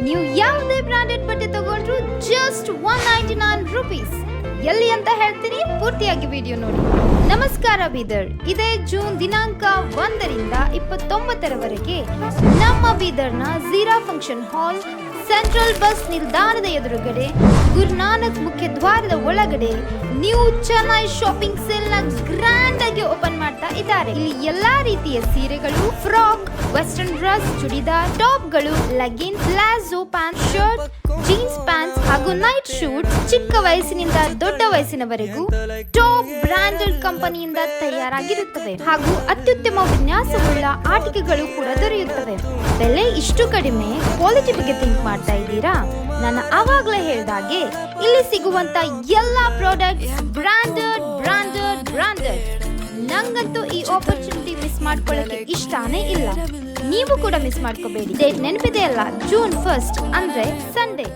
ನೀವು ಯಾವುದೇ ಬ್ರಾಂಡೆಡ್ ಬಟ್ಟೆ ತಗೊಂಡ್ರು ಜಸ್ಟ್ 199 ರುಪೀಸ್. ಎಲ್ಲಿ ಅಂತ ಹೇಳ್ತೀನಿ, ಪೂರ್ತಿಯಾಗಿ ವಿಡಿಯೋ ನೋಡಿ. ನಮಸ್ಕಾರ ಬೀದರ್. ಇದೇ ಜೂನ್ ದಿನಾಂಕ 1ರಿಂದ 29ರವರೆಗೆ ನಮ್ಮ ಬೀದರ್ನ Zeera function hall, central bus ನಿಲ್ದಾಣದ ಎದುರುಗಡೆ, ಗುರುನಾನಕ್ ಮುಖ್ಯ ದ್ವಾರದ ಒಳಗಡೆ ನ್ಯೂ ಚೆನ್ನೈ ಶಾಪಿಂಗ್ ಸೇಲ್ ನ ಗ್ರ್ಯಾಂಡ್ ಆಗಿ ಓಪನ್ ಮಾಡ್ತಾ ಇದ್ದಾರೆ. ಇಲ್ಲಿ ಎಲ್ಲಾ ರೀತಿಯ ಸೀರೆಗಳು, ಫ್ರಾಕ್, ವೆಸ್ಟರ್ನ್ ಡ್ರೆಸ್, ಚೂಡಿದಾರ್, ಟಾಪ್ಗಳು, legging, palazzo pant, shirt, jeans pants ಹಾಗೂ ನೈಟ್ ಶೂಟ್ ಚಿಕ್ಕ ವಯಸ್ಸಿನಿಂದ ದೊಡ್ಡ ವಯಸ್ಸಿನವರೆಗೂ ಟಾಪ್ ಬ್ರಾಂಡೆಡ್ ಕಂಪನಿಯಿಂದ ತಯಾರಾಗಿರುತ್ತವೆ ಹಾಗೂ ಅತ್ಯುತ್ತಮ ವಿನ್ಯಾಸವುಳ್ಳ ಆಟಿಕೆಗಳು ಕೂಡ ದೊರೆಯುತ್ತವೆ. ಬೆಲೆ ಇಷ್ಟು ಕಡಿಮೆ, ಕ್ವಾಲಿಟಿ ಬಗ್ಗೆ ಥಿಂಕ್ ಮಾಡ್ತಾ ಇದ್ದೀರಾ? ನಾನು ಆವಾಗಲೇ ಹೇಳಿದಾಗೆ ಇಲ್ಲಿ ಸಿಗುವಂತ ಎಲ್ಲಾ ಪ್ರಾಡಕ್ಟ್ಸ್ ಬ್ರಾಂಡೆಡ್ ಬ್ರಾಂಡೆಡ್ ಬ್ರಾಂಡೆಡ್. ನಂಗಂತೂ ಈ ಆಪರ್ಚುನಿಟಿ ಮಿಸ್ ಮಾಡ್ಕೊಳ್ಳೋಕೆ ಇಷ್ಟಾನೇ ಇಲ್ಲ. ನೀವು ಕೂಡ ಮಿಸ್ ಮಾಡ್ಕೋಬೇಡಿ. ಡೇಟ್ ನೆನಪಿದೆಯಲ್ಲ, ಜೂನ್ 1 ಅಂದ್ರೆ ಸಂಡೇ.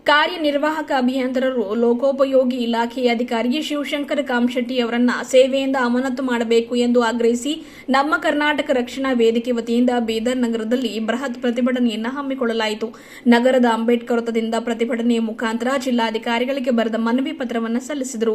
ಕಾರ್ಯನಿರ್ವಾಹಕ ಅಭಿಯಂತರರು ಲೋಕೋಪಯೋಗಿ ಇಲಾಖೆಯ ಅಧಿಕಾರಿ ಶಿವಶಂಕರ್ ಕಾಮಶೆಟ್ಟಿ ಅವರನ್ನ ಸೇವೆಯಿಂದ ಅಮಾನತು ಮಾಡಬೇಕು ಎಂದು ಆಗ್ರಹಿಸಿ ನಮ್ಮ ಕರ್ನಾಟಕ ರಕ್ಷಣಾ ವೇದಿಕೆ ವತಿಯಿಂದ ಬೀದರ್ ನಗರದಲ್ಲಿ ಬೃಹತ್ ಪ್ರತಿಭಟನೆಯನ್ನು ಹಮ್ಮಿಕೊಳ್ಳಲಾಯಿತು. ನಗರದ ಅಂಬೇಡ್ಕರ್ ವೃತ್ತದಿಂದ ಪ್ರತಿಭಟನೆಯ ಮುಖಾಂತರ ಜಿಲ್ಲಾಧಿಕಾರಿಗಳಿಗೆ ಬರೆದ ಮನವಿ ಪತ್ರವನ್ನು ಸಲ್ಲಿಸಿದರು.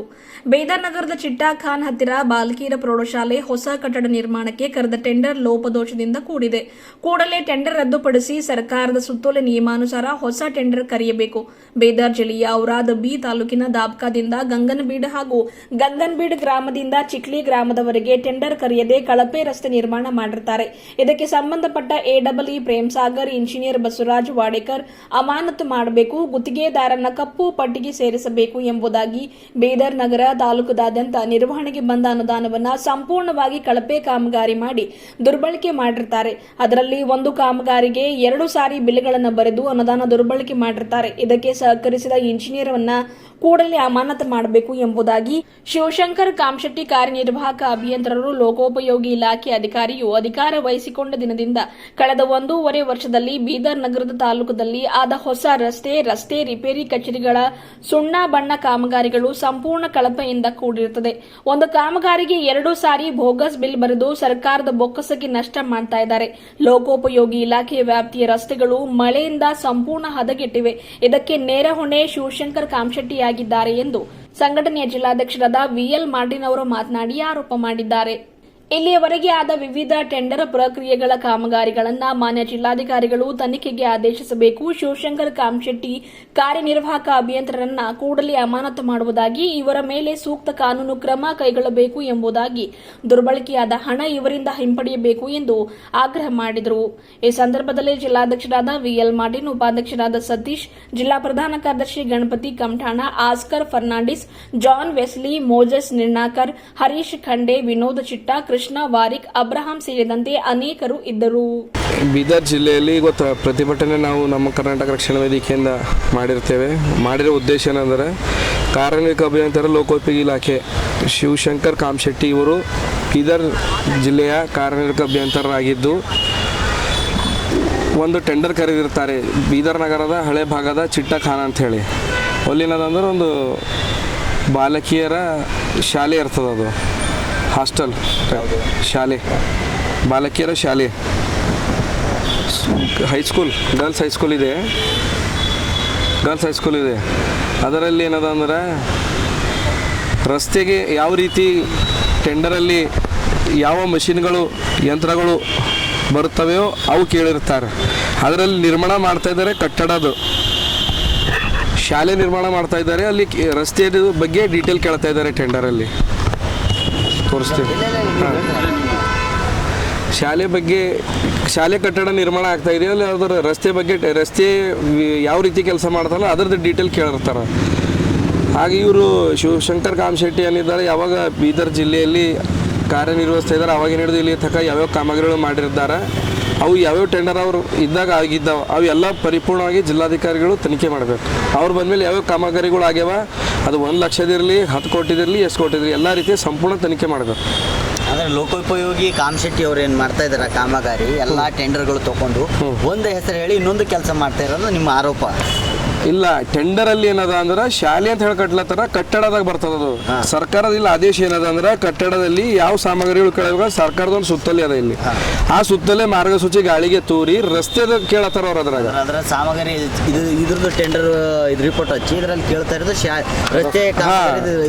ಬೀದರ್ ನಗರದ ಚಿಟ್ಟಾ ಖಾನ್ ಹತ್ತಿರ ಬಾಲಕಿಯರ ಪ್ರೌಢಶಾಲೆ ಹೊಸ ಕಟ್ಟಡ ನಿರ್ಮಾಣಕ್ಕೆ ಕರೆದ ಟೆಂಡರ್ ಲೋಪದೋಷದಿಂದ ಕೂಡಿದೆ. ಕೂಡಲೇ ಟೆಂಡರ್ ರದ್ದುಪಡಿಸಿ ಸರ್ಕಾರದ ಸುತ್ತೋಲೆ ನಿಯಮಾನುಸಾರ ಹೊಸ ಟೆಂಡರ್ ಕರೆಯಬೇಕು. ಬೀದರ್ ಜಿಲ್ಲೆಯ ಔರಾದ್ ಬಿ ತಾಲೂಕಿನ ದಾಬ್ಕಾದಿಂದ ಗಂಗನಬೀಡ್ ಹಾಗೂ ಗಂಗನಬೀಡ್ ಗ್ರಾಮದಿಂದ ಚಿಕ್ಲಿ ಗ್ರಾಮದವರೆಗೆ ಟೆಂಡರ್ ಕರೆಯದೆ ಕಳಪೆ ರಸ್ತೆ ನಿರ್ಮಾಣ ಮಾಡಿರುತ್ತಾರೆ. ಇದಕ್ಕೆ ಸಂಬಂಧಪಟ್ಟ ಎಡಬ್ಲ್ಯೂ ಪ್ರೇಮ್ ಸಾಗರ್ ಇಂಜಿನಿಯರ್ ಬಸವರಾಜ್ ವಾಡೇಕರ್ ಅಮಾನತು ಮಾಡಬೇಕು, ಗುತ್ತಿಗೆದಾರನ ಕಪ್ಪು ಪಟ್ಟಿಗೆ ಸೇರಿಸಬೇಕು ಎಂಬುದಾಗಿ ಬೀದರ್ ನಗರ ತಾಲೂಕದಾದ್ಯಂತ ನಿರ್ವಹಣೆಗೆ ಬಂದ ಅನುದಾನವನ್ನು ಸಂಪೂರ್ಣವಾಗಿ ಕಳಪೆ ಕಾಮಗಾರಿ ಮಾಡಿ ದುರ್ಬಳಕೆ ಮಾಡಿರುತ್ತಾರೆ. ಅದರಲ್ಲಿ ಒಂದು ಕಾಮಗಾರಿಗೆ 2 ಸಾರಿ ಬಿಲ್ಗಳನ್ನು ಬರೆದು ಅನುದಾನ ದುರ್ಬಳಕೆ ಮಾಡಿರುತ್ತಾರೆ. ಇದಕ್ಕೆ ಸಹಕರಿಸಿದ ಇಂಜಿನಿಯರ್ ಅನ್ನ ಕೂಡಲೇ ಅಮಾನತು ಮಾಡಬೇಕು ಎಂಬುದಾಗಿ ಶಿವಶಂಕರ್ ಕಾಮಶೆಟ್ಟಿ ಕಾರ್ಯನಿರ್ವಾಹಕ ಅಭಿಯಂತರರು ಲೋಕೋಪಯೋಗಿ ಇಲಾಖೆ ಅಧಿಕಾರಿಯು ಅಧಿಕಾರ ವಹಿಸಿಕೊಂಡ ದಿನದಿಂದ ಕಳೆದ 1.5 ವರ್ಷದಲ್ಲಿ ಬೀದರ್ ನಗರದ ತಾಲೂಕದಲ್ಲಿ ಆದ ಹೊಸ ರಸ್ತೆ ರಿಪೇರಿ ಕಚೇರಿಗಳ ಸುಣ್ಣ ಬಣ್ಣ ಕಾಮಗಾರಿಗಳು ಸಂಪೂರ್ಣ ಕಳಪೆಯಿಂದ ಕೂಡಿರುತ್ತದೆ. ಒಂದು ಕಾಮಗಾರಿಗೆ 2 ಸಾರಿ ಬೋಗಸ್ ಬಿಲ್ ಬರೆದು ಸರ್ಕಾರದ ಬೊಕ್ಕಸಕ್ಕೆ ನಷ್ಟ ಮಾಡ್ತಾ ಇದ್ದಾರೆ. ಲೋಕೋಪಯೋಗಿ ಇಲಾಖೆ ವ್ಯಾಪ್ತಿಯ ರಸ್ತೆಗಳು ಮಳೆಯಿಂದ ಸಂಪೂರ್ಣ ಹದಗೆಟ್ಟಿವೆ. ಇದಕ್ಕೆ ನೇರ ಹೊಣೆ ಶಿವಶಂಕರ್ ಕಾಮಶೆಟ್ಟಿಯಾಗಿದ್ದಾರೆ ಎಂದು ಸಂಘಟನೆಯ ಜಿಲ್ಲಾಧ್ಯಕ್ಷರಾದ ವಿಎಲ್ ಮಾರ್ಟಿನ್ ಅವರು ಮಾತನಾಡಿ ಆರೋಪ ಮಾಡಿದ್ದಾರೆ. ಇಲ್ಲಿಯವರೆಗೆ ಆದ ವಿವಿಧ ಟೆಂಡರ್ ಪ್ರಕ್ರಿಯೆಗಳ ಕಾಮಗಾರಿಗಳನ್ನು ಮಾನ್ಯ ಜಿಲ್ಲಾಧಿಕಾರಿಗಳು ತನಿಖೆಗೆ ಆದೇಶಿಸಬೇಕು. ಶಿವಶಂಕರ್ ಕಾಮಶೆಟ್ಟಿ ಕಾರ್ಯನಿರ್ವಾಹಕ ಅಭಿಯಂತರರನ್ನ ಕೂಡಲೇ ಅಮಾನತು ಮಾಡುವುದಾಗಿ, ಇವರ ಮೇಲೆ ಸೂಕ್ತ ಕಾನೂನು ಕ್ರಮ ಕೈಗೊಳ್ಳಬೇಕು ಎಂಬುದಾಗಿ, ದುರ್ಬಳಕೆಯಾದ ಹಣ ಇವರಿಂದ ಹಿಂಪಡೆಯಬೇಕು ಎಂದು ಆಗ್ರಹ ಮಾಡಿದರು. ಈ ಸಂದರ್ಭದಲ್ಲಿ ಜಿಲ್ಲಾಧ್ಯಕ್ಷರಾದ ವಿಎಲ್ ಮಾರ್ಟಿನ್, ಉಪಾಧ್ಯಕ್ಷರಾದ ಸತೀಶ್, ಜಿಲ್ಲಾ ಪ್ರಧಾನ ಕಾರ್ಯದರ್ಶಿ ಗಣಪತಿ ಕಮಠಾಣ, ಆಸ್ಕರ್ ಫರ್ನಾಂಡಿಸ್, ಜಾನ್ ವೆಸ್ಲಿ, ಮೋಜಸ್ ನಿರ್ನಾಕರ್, ಹರೀಶ್ ಖಂಡೆ, ವಿನೋದ್ ಚಿಟ್ಟಾ, ಕೃಷ್ಣ ವಾರಿಕ್, ಅಬ್ರಹಾಂ ಸೇರಿದಂತೆ ಅನೇಕರು ಇದ್ದರು. ಬೀದರ್ ಜಿಲ್ಲೆಯಲ್ಲಿ ಇವತ್ತು ಪ್ರತಿಭಟನೆ ನಾವು ನಮ್ಮ ಕರ್ನಾಟಕ ರಕ್ಷಣಾ ವೇದಿಕೆಯಿಂದ ಮಾಡಿರೋ ಉದ್ದೇಶ ಏನಂದರೆ, ಕಾರ್ಯನಿರ್ವಾಹಕ ಅಭಿಯಂತರ ಲೋಕೋಪಯೋಗಿ ಇಲಾಖೆ ಶಿವಶಂಕರ್ ಕಾಮಶೆಟ್ಟಿ ಇವರು ಬೀದರ್ ಜಿಲ್ಲೆಯ ಕಾರ್ಯನಿರ್ವಾಹಕ ಅಭಿಯಂತರರಾಗಿದ್ದು ಒಂದು ಟೆಂಡರ್ ಕರೆದಿರ್ತಾರೆ. ಬೀದರ್ ನಗರದ ಹಳೆ ಭಾಗದ ಚಿಟ್ಟಾ ಖಾನ್ ಅಂಥೇಳಿ ಅಲ್ಲಿನದಂದ್ರೆ ಒಂದು ಬಾಲಕಿಯರ ಶಾಲೆ ಇರ್ತದೆ. ಅದು ಹಾಸ್ಟೆಲ್ ಶಾಲೆ, ಬಾಲಕಿಯರ ಶಾಲೆ, ಹೈಸ್ಕೂಲ್, ಗರ್ಲ್ಸ್ ಹೈಸ್ಕೂಲ್ ಇದೆ. ಅದರಲ್ಲಿ ಏನದ ಅಂದ್ರೆ ರಸ್ತೆಗೆ ಯಾವ ರೀತಿ ಟೆಂಡರಲ್ಲಿ ಯಾವ ಮಷಿನ್ಗಳು, ಯಂತ್ರಗಳು ಬರುತ್ತವೆಯೋ ಅವು ಕೇಳಿರ್ತಾರೆ. ಅದರಲ್ಲಿ ನಿರ್ಮಾಣ ಮಾಡ್ತಾ ಇದ್ದಾರೆ, ಕಟ್ಟಡದು ಶಾಲೆ ನಿರ್ಮಾಣ ಮಾಡ್ತಾ ಇದ್ದಾರೆ. ಅಲ್ಲಿ ರಸ್ತೆ ಬಗ್ಗೆ ಡೀಟೇಲ್ ಕೇಳ್ತಾ ಇದ್ದಾರೆ. ಟೆಂಡರಲ್ಲಿ ತೋರಿಸ್ತೀವಿ. ಶಾಲೆ ಕಟ್ಟಡ ನಿರ್ಮಾಣ ಆಗ್ತಾ ಇದೆಯಲ್ಲ, ಅದರ ರಸ್ತೆ ಯಾವ ರೀತಿ ಕೆಲಸ ಮಾಡ್ತಾರಲ್ಲ ಅದರದ್ದು ಡೀಟೇಲ್ ಕೇಳಿರ್ತಾರೆ. ಹಾಗೆ ಇವರು ಶಿವಶಂಕರ್ ಕಾಮಶೆಟ್ಟಿ ಏನಿದ್ದಾರೆ, ಯಾವಾಗ ಬೀದರ್ ಜಿಲ್ಲೆಯಲ್ಲಿ ಕಾರ್ಯನಿರ್ವಹಿಸ್ತಾ ಇದ್ದಾರೆ ಅವಾಗಿನ ಹಿಡಿದು ಇಲ್ಲಿ ತನಕ ಯಾವ್ಯಾವ ಕಾಮಗಾರಿಗಳು ಮಾಡಿರ್ತಾರೆ, ಅವು ಯಾವ್ಯಾವ ಟೆಂಡರ್ ಅವರು ಇದ್ದಾಗ ಆಗಿದ್ದಾವೆ ಅವೆಲ್ಲ ಪರಿಪೂರ್ಣವಾಗಿ ಜಿಲ್ಲಾಧಿಕಾರಿಗಳು ತನಿಖೆ ಮಾಡಬೇಕು. ಅವ್ರು ಬಂದಮೇಲೆ ಯಾವ್ಯಾವ ಕಾಮಗಾರಿಗಳು ಆಗ್ಯಾವ, ಅದು 1 ಲಕ್ಷದಿರಲಿ, 10 ಕೋಟಿದಿರಲಿ, ಎಷ್ಟು ಕೋಟಿದಿರಲಿ, ಎಲ್ಲ ರೀತಿಯ ಸಂಪೂರ್ಣ ತನಿಖೆ ಮಾಡಬೇಕು. ಅಂದರೆ ಲೋಕೋಪಯೋಗಿ ಕಾಮಶೆಟ್ಟಿ ಅವ್ರು ಏನು ಮಾಡ್ತಾ ಇದ್ದಾರೆ ಕಾಮಗಾರಿ ಎಲ್ಲ ಟೆಂಡರ್ಗಳು ತೊಗೊಂಡು ಒಂದು ಹೆಸರು ಹೇಳಿ ಇನ್ನೊಂದು ಕೆಲಸ ಮಾಡ್ತಾ ಇರೋದು ನಿಮ್ಮ ಆರೋಪ. ಇಲ್ಲ ಟೆಂಡರ್ ಅಲ್ಲಿ ಏನದ ಅಂದ್ರೆ ಶಾಲೆ ಅಂತ ಹೇಳಿ ಕಟ್ಲತ್ತಾರ, ಕಟ್ಟಡದಾಗ ಬರ್ತದ ಅದು. ಸರ್ಕಾರದ ಇಲ್ಲ ಆದೇಶ ಏನದ ಅಂದ್ರೆ ಕಟ್ಟಡದಲ್ಲಿ ಯಾವ ಸಾಮಗ್ರಿಗಳು ಕೇಳಬೇಕು ಸರ್ಕಾರದ ಒಂದು ಸುತ್ತಲೆ ಅದ ಇಲ್ಲಿ. ಆ ಸುತ್ತಲೆ ಮಾರ್ಗಸೂಚಿ ಗಾಳಿಗೆ ತೂರಿ ರಸ್ತೆದ ಕೇಳತ್ತಾರ ಅವ್ರ ಅದ್ರಾಗ. ಅದರ ಸಾಮಗ್ರಿ ಇದ್ರದ್ದು ಟೆಂಡರ್ ಇದು ರಿಪೋರ್ಟ್ ಹಚ್ಚಿ ಇದರಲ್ಲಿ ಕೇಳ್ತಾ ಇರೋದು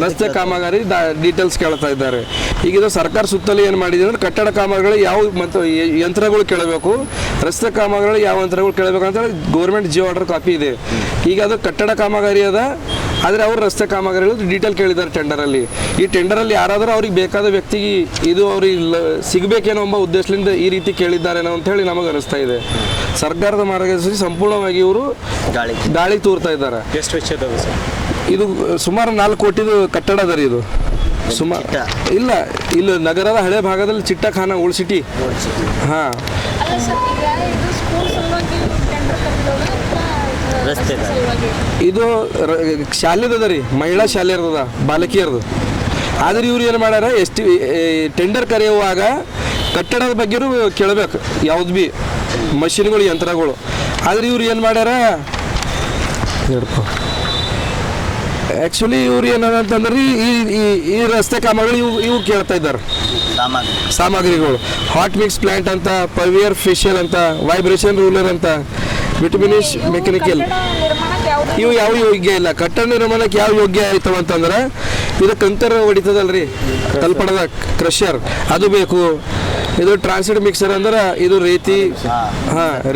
ರಸ್ತೆ ಕಾಮಗಾರಿ ಡೀಟೇಲ್ಸ್ ಕೇಳ್ತಾ ಇದ್ದಾರೆ. ಈಗ ಇದು ಸರ್ಕಾರ ಸುತ್ತಲೇ ಏನು ಮಾಡಿದೆ ಅಂದ್ರೆ ಕಟ್ಟಡ ಕಾಮಗಾರಿಗಳು ಯಾವ ಮತ್ತು ಯಂತ್ರಗಳು ಕೇಳಬೇಕು, ರಸ್ತೆ ಕಾಮಗಾರಿಗಳು ಯಾವ ಯಂತ್ರಗಳು ಕೇಳಬೇಕು ಅಂತ ಹೇಳಿ ಗೌರ್ಮೆಂಟ್ ಜಿಯೋ ಆರ್ಡರ್ ಕಾಪಿ ಇದೆ. ಈಗ ಅದು ಕಟ್ಟಡ ಕಾಮಗಾರಿ ಅದ, ಆದರೆ ಅವರು ರಸ್ತೆ ಕಾಮಗಾರಿಗಳು ಡೀಟೇಲ್ ಕೇಳಿದ್ದಾರೆ ಟೆಂಡರಲ್ಲಿ. ಈ ಟೆಂಡರಲ್ಲಿ ಯಾರಾದರೂ ಅವ್ರಿಗೆ ಬೇಕಾದ ವ್ಯಕ್ತಿಗೆ ಇದು ಅವ್ರಿಗೆ ಸಿಗಬೇಕೇನೋ ಎಂಬ ಉದ್ದೇಶದಿಂದ ಈ ರೀತಿ ಕೇಳಿದ್ದಾರೇನೋ ಅಂತ ಹೇಳಿ ನಮಗೆ ಅನಿಸ್ತಾ ಇದೆ. ಸರ್ಕಾರದ ಮಾರ್ಗದರ್ಶಿ ಸಂಪೂರ್ಣವಾಗಿ ಇವರು ಗಾಳಿ ತೂರ್ತಾ ಇದ್ದಾರೆ. ಎಷ್ಟು ವೆಚ್ಚ ಸರ್? ಇದು ಸುಮಾರು 4 ಕೋಟಿದು ಕಟ್ಟಡ ಅದ ರೀ ಇದು. ಸುಮಾರು ಇಲ್ಲ, ಇಲ್ಲಿ ನಗರದ ಹಳೆ ಭಾಗದಲ್ಲಿ ಚಿಟ್ಟಖಾನ ಓಲ್ಡ್ ಸಿಟಿ. ಹಾಂ, ಇದು ಶಾಲೆದ ರೀ, ಮಹಿಳಾ ಶಾಲೆ ಇರ್ತದ, ಬಾಲಕಿಯರ್ದು. ಆದ್ರೆ ಇವ್ರು ಏನು ಮಾಡ್ಯಾರ, ಟೆಂಡರ್ ಕರೆಯುವಾಗ ಕಟ್ಟಡದ ಬಗ್ಗೆನೂ ಕೇಳಬೇಕು, ಯಾವ್ದು ಭೀ ಮಷಿನ್ಗಳು ಯಂತ್ರಗಳು. ಆದ್ರೆ ಇವ್ರು ಏನು ಮಾಡ್ಯಾರ, ಆ್ಯಕ್ಚುಲಿ ಇವ್ರು ಏನಂತಂದ್ರೆ ಈ ರಸ್ತೆ ಕಾಮಗಳು ಇವು ಕೇಳ್ತಾ ಇದ್ದಾರೆ ಸಾಮಗ್ರಿಗಳು. ಹಾಟ್ ಮಿಕ್ಸ್ ಪ್ಲಾಂಟ್ ಅಂತ, ಪವಿಯರ್ ಫೇಶಿಯಲ್ ಅಂತ, ವೈಬ್ರೇಷನ್ ರೂಲರ್ ಅಂತ, ವಿಟಮಿನಿಶ್ ಮೆಕ್ಯಾನಿಕಲ್, ಇವು ಯಾವ ಯೋಗ್ಯ ಇಲ್ಲ. ಕಟ್ಟಡ ನಿರ್ಮಾಣಕ್ಕೆ ಯಾವ ಯೋಗ್ಯ ಆಯ್ತವ ಅಂತಂದ್ರೆ ಇದು ಕಂಕರ್ ಹೊಡಿತದಲ್ರಿ, ಕಲ್ಪಣದ ಕ್ರಷರ್ ಅದು ಬೇಕು. ಇದು ಟ್ರಾನ್ಸಿಟ್ ಮಿಕ್ಸರ್ ಅಂದ್ರೆ ಇದು ರೇತಿ,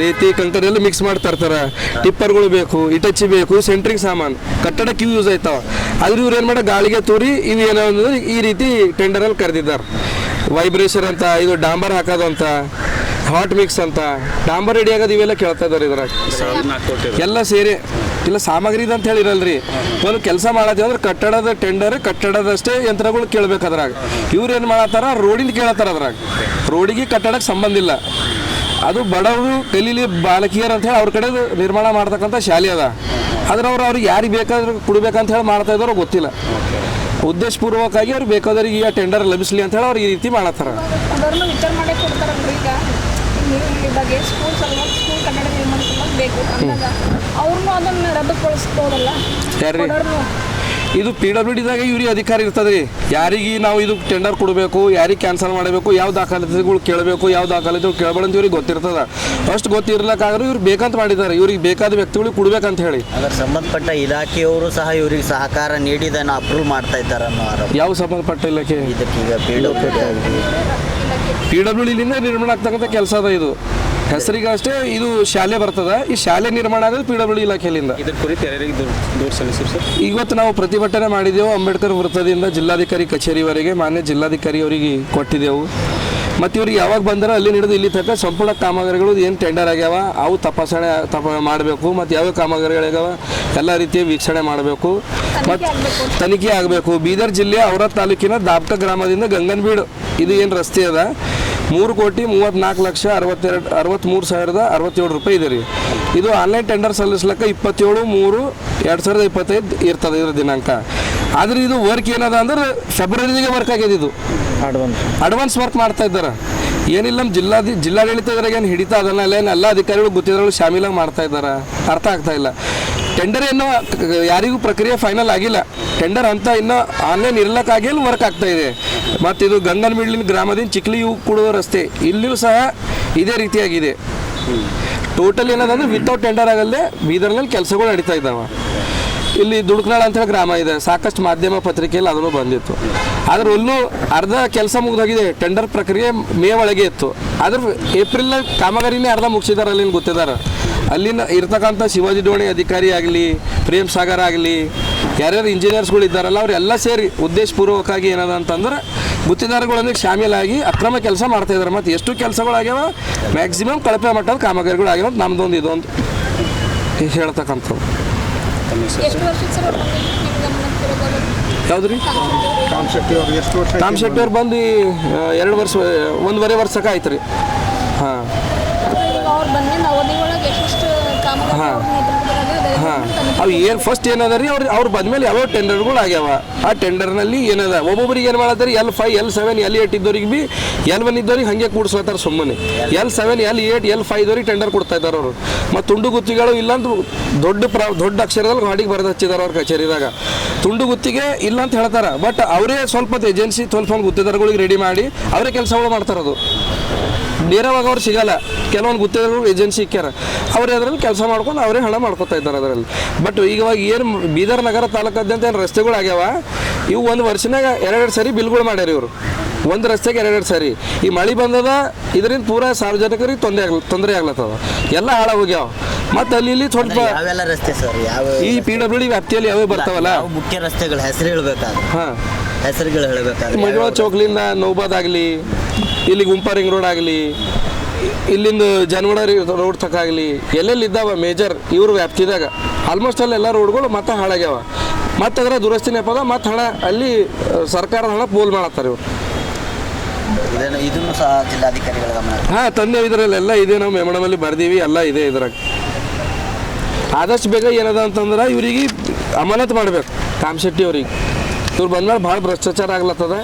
ರೇತಿ ಕಂಕರ್ ಎಲ್ಲ ಮಿಕ್ಸ್ ಮಾಡಿ ತರ್ತಾರೆ. ಟಿಪ್ಪರ್ಗಳು ಬೇಕು, ಇಟಚಿ ಬೇಕು, ಸೆಂಟ್ರಿಂಗ್ ಸಾಮಾನು ಕಟ್ಟಡಕ್ಕೆ ಯೂಸ್ ಆಯ್ತಾವ. ಆದ್ರೆ ಇವ್ರು ಏನು ಮಾಡೋ ಗಾಳಿಗೆ ತೂರಿ ಇವು ಏನೋ ಅಂದ್ರೆ ಈ ರೀತಿ ಟೆಂಡರಲ್ಲಿ ಕರೆದಿದ್ದಾರೆ. ವೈಬ್ರೇಷನ್ ಅಂತ, ಇದು ಡಾಂಬರ್ ಹಾಕೋದು ಅಂತ, ಹಾಟ್ ಮಿಕ್ಸ್ ಅಂತ, ಡಾಂಬರ್ ರೆಡಿ ಆಗೋದು ಇವೆಲ್ಲ ಕೇಳ್ತಾ ಇದ್ದಾರೆ ಇದ್ರಾಗ ಎಲ್ಲ ಸೇರಿ. ಇಲ್ಲ ಸಾಮಗ್ರಿ ಅಂತ ಹೇಳಿರಲ್ರಿ, ಒಂದು ಕೆಲಸ ಮಾಡತ್ತೀವಿ ಅಂದ್ರೆ ಕಟ್ಟಡದ ಟೆಂಡರ್, ಕಟ್ಟಡದಷ್ಟೇ ಯಂತ್ರಗಳು ಕೇಳ್ಬೇಕು ಅದ್ರಾಗ. ಇವ್ರು ಏನು ಮಾಡತ್ತಾರ, ರೋಡಿಂದ ಕೇಳತ್ತಾರ ಅದ್ರಾಗ. ರೋಡಿಗೆ ಕಟ್ಟಡಕ್ಕೆ ಸಂಬಂಧ ಇಲ್ಲ. ಅದು ಬಡವರು ಕಲೀಲಿ ಬಾಲಕಿಯರು ಅಂತ ಹೇಳಿ ಅವ್ರ ಕಡೆ ನಿರ್ಮಾಣ ಮಾಡ್ತಕ್ಕಂಥ ಶಾಲೆ ಅದ. ಆದ್ರೆ ಅವ್ರಿಗೆ ಯಾರಿಗೆ ಬೇಕಾದ್ರೂ ಕೊಡ್ಬೇಕಂತ ಹೇಳಿ ಮಾಡ್ತಾ ಇದ್ದಾರೋ ಗೊತ್ತಿಲ್ಲ. ಉದ್ದೇಶಪೂರ್ವಕವಾಗಿ ಅವ್ರು ಬೇಕಾದವ್ರಿಗೆ ಈ ಟೆಂಡರ್ ಲಭಿಸಲಿ ಅಂತ ಹೇಳಿ ಅವ್ರು ಈ ರೀತಿ ಮಾಡತ್ತಾರ. ಯಾರ್ರಿ ಇದು PWDದಾಗ ಇವ್ರಿಗೆ ಅಧಿಕಾರ ಇರ್ತದ್ರಿ. ಯಾರಿಗೆ ನಾವು ಇದು ಟೆಂಡರ್ ಕೊಡಬೇಕು, ಯಾರಿಗೆ ಕ್ಯಾನ್ಸಲ್ ಮಾಡಬೇಕು, ಯಾವ ದಾಖಲಾತಿಗಳು ಕೇಳಬೇಕು, ಯಾವ ದಾಖಲಾತಿಗಳು ಕೇಳಬೇಡ ಅಂತ ಇವ್ರಿಗೆ ಗೊತ್ತಿರ್ತದ. ಅಷ್ಟು ಗೊತ್ತಿರ್ಲಕ್ಕಾದ್ರೂ ಇವ್ರು ಬೇಕಂತ ಮಾಡಿದ್ದಾರೆ, ಇವ್ರಿಗೆ ಬೇಕಾದ ವ್ಯಕ್ತಿಗಳಿಗೆ ಕೊಡ್ಬೇಕಂತ ಹೇಳಿ. ಅದರ ಸಂಬಂಧಪಟ್ಟ ಇಲಾಖೆಯವರು ಸಹ ಇವರಿಗೆ ಸಹಕಾರ ನೀಡಿದನ್ನು ಅಪ್ರೂವ್ ಮಾಡ್ತಾ ಇದ್ದಾರೆ ಅನ್ನೋ ಆರೋಪ. ಯಾವ ಸಂಬಂಧಪಟ್ಟ ಇಲಾಖೆ? ಇದಕ್ಕೀಗ PWDಲಿಂದ ನಿರ್ಮಾಣ ಆಗ್ತಕ್ಕಂಥ ಕೆಲಸ ಅದ. ಇದು ಹೆಸರಿಗೆ ಅಷ್ಟೇ ಇದು ಶಾಲೆ ಬರ್ತದ. ಈ ಶಾಲೆ ನಿರ್ಮಾಣ ಆಗೋದು PWD ಇಲಾಖೆಯಿಂದ. ಇದ್ರ ಕುರಿತು ಯಾರ್ಯಾರಿಗೆ ದೂರ ಸಲ್ಲಿಸಿರಿ ಸರ್? ಇವತ್ತು ನಾವು ಪ್ರತಿಭಟನೆ ಮಾಡಿದೆವು. ಅಂಬೇಡ್ಕರ್ ವೃತ್ತದಿಂದ ಜಿಲ್ಲಾಧಿಕಾರಿ ಕಚೇರಿವರೆಗೆ ಮಾನ್ಯ ಜಿಲ್ಲಾಧಿಕಾರಿ ಅವರಿಗೆ ಕೊಟ್ಟಿದ್ದೆವು. ಮತ್ತು ಇವ್ರಿಗೆ ಯಾವಾಗ ಬಂದರೆ ಅಲ್ಲಿ ಹಿಡಿದು ಇಲ್ಲಿ ತನಕ ಸಂಪೂರ್ಣ ಕಾಮಗಾರಿಗಳು ಏನು ಟೆಂಡರ್ ಆಗ್ಯಾವ ಅವು ತಪಾಸಣೆ ಮಾಡಬೇಕು. ಮತ್ತು ಯಾವ ಕಾಮಗಾರಿಗಳಾಗ್ಯಾವ ಎಲ್ಲ ರೀತಿಯ ವೀಕ್ಷಣೆ ಮಾಡಬೇಕು ಮತ್ತು ತನಿಖೆ ಆಗಬೇಕು. ಬೀದರ್ ಜಿಲ್ಲೆಯ ಔರಾದ್ ತಾಲೂಕಿನ ದಾಬ್ಕ ಗ್ರಾಮದಿಂದ ಗಂಗನಬೀಡು ಇದು ಏನು ರಸ್ತೆ ಅದ 3,34,63,067 ರೂಪಾಯಿ ಇದೆ ರೀ. ಇದು ಆನ್ಲೈನ್ ಟೆಂಡರ್ ಸಲ್ಲಿಸ್ಲಿಕ್ಕೆ 27/3/2025 ಇರ್ತದೆ ಇದ್ರ ದಿನಾಂಕ. ಆದ್ರೆ ಇದು ವರ್ಕ್ ಏನದ ಅಂದ್ರೆ ಫೆಬ್ರವರಿಗೆ ವರ್ಕ್ ಆಗಿದೆ. ಇದು ಅಡ್ವಾನ್ಸ್ ವರ್ಕ್ ಮಾಡ್ತಾ ಇದ್ದಾರೆ. ಏನಿಲ್ಲ ನಮ್ಮ ಜಿಲ್ಲಾಡಳಿತದ್ರಾಗ ಏನು ಹಿಡಿತಾ ಅದನ್ನ ಎಲ್ಲ ಅಧಿಕಾರಿಗಳು ಗೊತ್ತಿದ್ರು ಶಾಮೀಲಾಗಿ ಮಾಡ್ತಾ ಇದ್ದಾರೆ. ಅರ್ಥ ಆಗ್ತಾ ಇಲ್ಲ. ಟೆಂಡರ್ ಏನೋ ಯಾರಿಗೂ ಪ್ರಕ್ರಿಯೆ ಫೈನಲ್ ಆಗಿಲ್ಲ. ಟೆಂಡರ್ ಅಂತ ಇನ್ನೂ ಆನ್ಲೈನ್ ಇರ್ಲಕ್ಕಾಗಿ ವರ್ಕ್ ಆಗ್ತಾ ಇದೆ. ಮತ್ತು ಇದು ಗಂಗನಬೀಡಿನ ಗ್ರಾಮದಿಂದ ಚಿಕ್ಲಿ ಕೊಡುವ ರಸ್ತೆ ಇಲ್ಲಿಯೂ ಸಹ ಇದೇ ರೀತಿಯಾಗಿದೆ. ಟೋಟಲ್ ಏನದಂದ್ರೆ ವಿತೌಟ್ ಟೆಂಡರ್ ಆಗಲ್ಲದೆ ಬೀದರ್ನಲ್ಲಿ ಕೆಲಸಗಳು ನಡೀತಾ ಇದ್ದಾವೆ. ಇಲ್ಲಿ ದುಡುಕ್ನಾಳ ಅಂತೇಳಿ ಗ್ರಾಮ ಇದೆ, ಸಾಕಷ್ಟು ಮಾಧ್ಯಮ ಪತ್ರಿಕೆಯಲ್ಲಿ ಅದನ್ನು ಬಂದಿತ್ತು. ಆದ್ರೆ ಅಲ್ಲೂ ಅರ್ಧ ಕೆಲಸ ಮುಗಿದೋಗಿದೆ. ಟೆಂಡರ್ ಪ್ರಕ್ರಿಯೆ ಮೇ ಒಳಗೆ ಇತ್ತು. ಆದ್ರೆ ಏಪ್ರಿಲ್ ಕಾಮಗಾರಿನೇ ಅರ್ಧ ಮುಗಿಸಿದಾರೆ. ಅಲ್ಲಿನ ಗೊತ್ತಿದ್ದಾರೆ. ಅಲ್ಲಿನ ಇರ್ತಕ್ಕಂಥ ಶಿವಾಜಿ ಡೋಣಿ ಅಧಿಕಾರಿ ಆಗಲಿ, ಪ್ರೇಮ್ ಸಾಗರ್ ಆಗಲಿ, ಯಾರ್ಯಾರು ಇಂಜಿನಿಯರ್ಸ್ಗಳು ಇದ್ದಾರಲ್ಲ ಅವರೆಲ್ಲ ಸೇರಿ ಉದ್ದೇಶಪೂರ್ವಕವಾಗಿ ಏನದ ಅಂತಂದ್ರೆ ಗುತ್ತಿದಾರಗಳೊಂದಿಗೆ ಶಾಮೀಲಾಗಿ ಅಕ್ರಮ ಕೆಲಸ ಮಾಡ್ತಾ ಇದ್ದಾರೆ. ಮತ್ತು ಎಷ್ಟು ಕೆಲಸಗಳಾಗ್ಯಾವ ಮ್ಯಾಕ್ಸಿಮಮ್ ಕಳಪೆ ಮಟ್ಟದ ಕಾಮಗಾರಿಗಳು ಆಗ್ಯಾವ. ನಮ್ದೊಂದು ಇದೊಂದು ಹೇಳ್ತಕ್ಕಂಥದ್ದು. ಯಾವ್ದು ರೀ? ರಾಮ್ ಶೆಟ್ಟಿ ಅವ್ರು ಬಂದು 2 ವರ್ಷ 1.5 ವರ್ಷಕ್ಕೆ ಆಯ್ತು ರೀ. ಹಾಂ, ಹಾಂ ಹಾಂ ಅವು ಏನು ಫಸ್ಟ್ ಏನದ ರೀ ಅವ್ರು ಬಂದ್ಮೇಲೆ ಯಾವ್ಯಾವ ಟೆಂಡರ್ಗಳು ಆಗ್ಯಾವ ಆ ಟೆಂಡರ್ನಲ್ಲಿ ಏನದ ಒಬ್ಬೊಬ್ರಿಗೆ ಏನು ಮಾಡತ್ತಾರೆ L5 L7 L8 ಇದ್ದವ್ರಿಗೆ ಬಿ L1 ಇದ್ದವ್ರಿಗೆ ಹಾಗೆ ಕೂಡಿಸ್ಲತ್ತಾರೆ ಸುಮ್ಮನೆ L7 L8 L5 ಇದ್ದವ್ರಿಗೆ ಟೆಂಡರ್ ಕೊಡ್ತಾ ಇದ್ದಾರೆ ಅವರು ಮತ್ತು ತುಂಡು ಗುತ್ತಿಗೆಗಳು ಇಲ್ಲಂತ ದೊಡ್ಡ ಅಕ್ಷರದಲ್ಲಿ ಗಾಡಿಗೆ ಬರೆದು ಹಚ್ಚಿದ್ದಾರೆ ಅವ್ರ ಕಚೇರಿದಾಗ ತುಂಡು ಗುತ್ತಿಗೆ ಇಲ್ಲ ಅಂತ ಹೇಳ್ತಾರೆ ಬಟ್ ಅವರೇ ಸ್ವಲ್ಪ ಏಜೆನ್ಸಿ ಸ್ವಲ್ಪ ಗುತ್ತಿದಾರಗಳಿಗೆ ರೆಡಿ ಮಾಡಿ ಅವರೇ ಕೆಲಸಗಳು ಮಾಡ್ತಾರದು ನೇರವಾಗಿ ಅವ್ರು ಸಿಗಲ್ಲ ಕೆಲವೊಂದು ಗುತ್ತಿಗೆಗಳು ಏಜೆನ್ಸಿ ಇಕ್ಕ್ಯಾರ ಅವರೇ ಅದರಲ್ಲಿ ಕೆಲಸ ಮಾಡ್ಕೊಂಡು ಅವರೇ ಹಣ ಮಾಡ್ಕೊತಾ ಇದ್ದಾರೆ ಅದರಲ್ಲಿ ಬಟ್ ಈಗವಾಗ ಏನು ಬೀದರ್ ನಗರ ತಾಲೂಕಾದ್ಯಂತ ಏನು ರಸ್ತೆಗಳು ಆಗ್ಯಾವ ಇವು ಒಂದು ವರ್ಷನಾಗ 2 ಸರಿ ಬಿಲ್ಗಳು ಮಾಡ್ಯಾರ ಇವರು ಒಂದು ರಸ್ತೆಗೆ 2 ಸರಿ ಈ ಮಳೆ ಬಂದದ ಇದರಿಂದ ಪೂರಾ ಸಾರ್ವಜನಿಕರಿಗೆ ತೊಂದರೆ ಆಗ್ಲತ್ತದ ಎಲ್ಲ ಹಾಳಾಗೋಗ್ಯಾವ ಮತ್ತು ಅಲ್ಲಿ ಇಲ್ಲಿ ಸ್ವಲ್ಪ ಯಾವೆಲ್ಲ ರಸ್ತೆ ಸರ್ ಯಾವ ಈ PWD ವ್ಯಾಪ್ತಿಯಲ್ಲಿ ಯಾವ್ಯಾವ ಬರ್ತಾವಲ್ಲ ಯಾವ ಮುಖ್ಯ ರಸ್ತೆಗಳ ಹೆಸರು ಹೇಳ್ಬೇಕಾದ್ರೆ ಹಾಂ ಹೆಸರುಗಳು ಹೇಳ್ಬೇಕಾದ್ರೆ ಮಂಜುಳ ಚೌಕ್ಲಿಂದ ನೌಬಾದ್ ಆಗಲಿ ಇಲ್ಲಿ ಗುಂಪಾ ರಿಂಗ್ ರೋಡ್ ಆಗಲಿ ಇಲ್ಲಿಂದ ಜನವಾಡ ರೋಡ್ ತಕ ಆಗಲಿ ಎಲ್ಲೆಲ್ಲಿ ಇದ್ದಾವ ಮೇಜರ್ ಇವ್ರ ವ್ಯಾಪ್ತಿದಾಗ ಆಲ್ಮೋಸ್ಟ್ ಎಲ್ಲ ರೋಡ್ಗಳು ಮತ್ತೆ ಹಾಳಾಗ್ಯಾವ ಮತ್ತು ಅದರ ದುರಸ್ತಿ ನೆಪದ ಮತ್ತು ಹಣ ಅಲ್ಲಿ ಸರ್ಕಾರದ ಹಣ ಪೋಲ್ ಮಾಡತ್ತಾರೆ ಇವ್ರು ಇದನ್ನು ಸಹ ಜಿಲ್ಲಾಧಿಕಾರಿಗಳ ಗಮನ ಹಾಂ ತಂದೆ ಇದರಲ್ಲೆಲ್ಲ ಇದೆ ನಾವು ಮೆಮೊಡಮಲ್ಲಿ ಬರ್ದೀವಿ ಎಲ್ಲ ಇದೆ ಇದ್ರಾಗ ಆದಷ್ಟು ಬೇಗ ಏನದ ಅಂತಂದ್ರೆ ಇವರಿಗೆ ಅಮಾನತ್ ಮಾಡಬೇಕು ಕಾಮಶೆಟ್ಟಿ ಅವ್ರಿಗೆ ಇವ್ರು ಬಂದ್ಮೇಲೆ ಭಾಳ ಭ್ರಷ್ಟಾಚಾರ ಆಗ್ಲತ್ತದ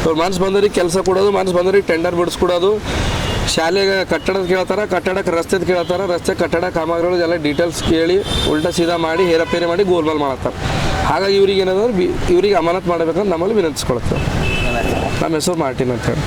ಇವ್ರು ಮನ್ಸು ಬಂದವ್ರಿಗೆ ಕೆಲಸ ಕೊಡೋದು ಮನ್ಸು ಬಂದವ್ರಿಗೆ ಟೆಂಡರ್ ಬಿಡಿಸ್ಕೊಡೋದು ಶಾಲೆಗೆ ಕಟ್ಟಡದ ಕೇಳ್ತಾರೆ ಕಟ್ಟಡಕ್ಕೆ ರಸ್ತೆದು ಕೇಳ್ತಾರೆ ರಸ್ತೆ ಕಟ್ಟಡ ಕಾಮಗಾರಿಗಳು ಎಲ್ಲ ಡೀಟೇಲ್ಸ್ ಕೇಳಿ ಉಲ್ಟಾ ಸೀದಾ ಮಾಡಿ ಹೇರಪೇರಿ ಮಾಡಿ ಗೋಲ್ಮಾಲ್ ಮಾಡತ್ತಾರೆ ಹಾಗಾಗಿ ಇವ್ರಿಗೆ ಏನಂದ್ರೆ ಇವ್ರಿಗೆ ಅಮಾನತ್ ಮಾಡಬೇಕಂತ ನಮ್ಮಲ್ಲಿ ವಿನಂತಿಸ್ಕೊಳ್ತಾರೆ ನಮ್ಮ ಹೆಸರು ಮಾರ್ಟಿನ್ ಅಂತ ಹೇಳಿ